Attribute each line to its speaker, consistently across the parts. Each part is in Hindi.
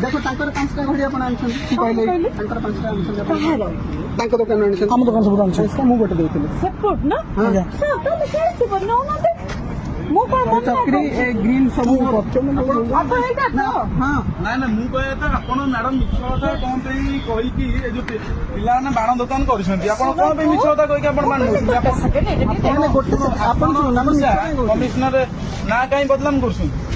Speaker 1: देखो पांचटा घड़ी आप दुकान आम दुकान सब आनी मुझे गोटे देते ग्रीन सब
Speaker 2: ना मु कहता आपण मैडम मिछ कथा कौन कहीकि जो पिला बाण दुकान कर कौन मिछ कथा कहीकि कमिशनर ना कहीं बदलाम कर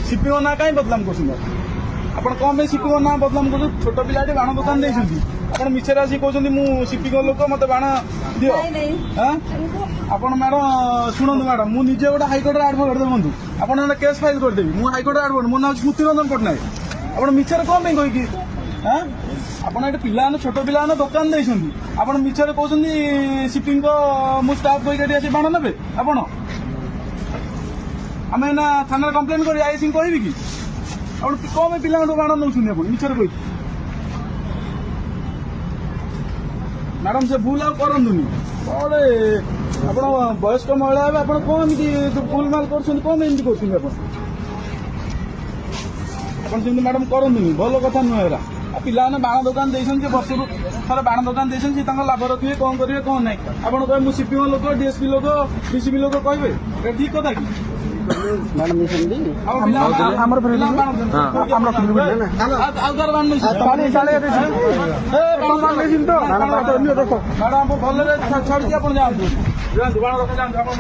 Speaker 2: सीपीओ ना कहीं बदलाम कर कौन सीपीओ ना बदलाम कर छोट पिला बाण दुकान देखते आप मिछे आसी कहते मु सीपीओ लोक मत बाण दियो आपण मैडम शुणु मैडम मुझे गोटे हाइकोर्ट आडभोकेट देखो आप केस फाइल करदेवी मुझे हाइकोर्ट आडभोकेट मो ना स्मृति रंजन पट्टनायक आप मिछे कौन कहीकि आप पिला छोट पिला दुकान देखते आप मिछे कहते सीपी मु स्टाफ कहीकि बाण ने आपण आम ना थाना कम्प्लेन कर आईसी कह कि कौन पिला बाण नौ मिछे कही मैडम से भूल आंतुनि अरे आप वयस्क महिला आप कौन भूल माल कर कौन एमती कर मैडम करनी भल कथा नुहे पिला बाण दुकान देखते वर्ष थोड़ा बाण दुकान देखते लाभ रखिए कौन करेंगे कौन ना आप कहे सीपीओ लोक डीएसपी लोक डीसीपी लोक कहे ठीक कथा कि मैडम भल छाड़ी आप जातु बाण रखा जातु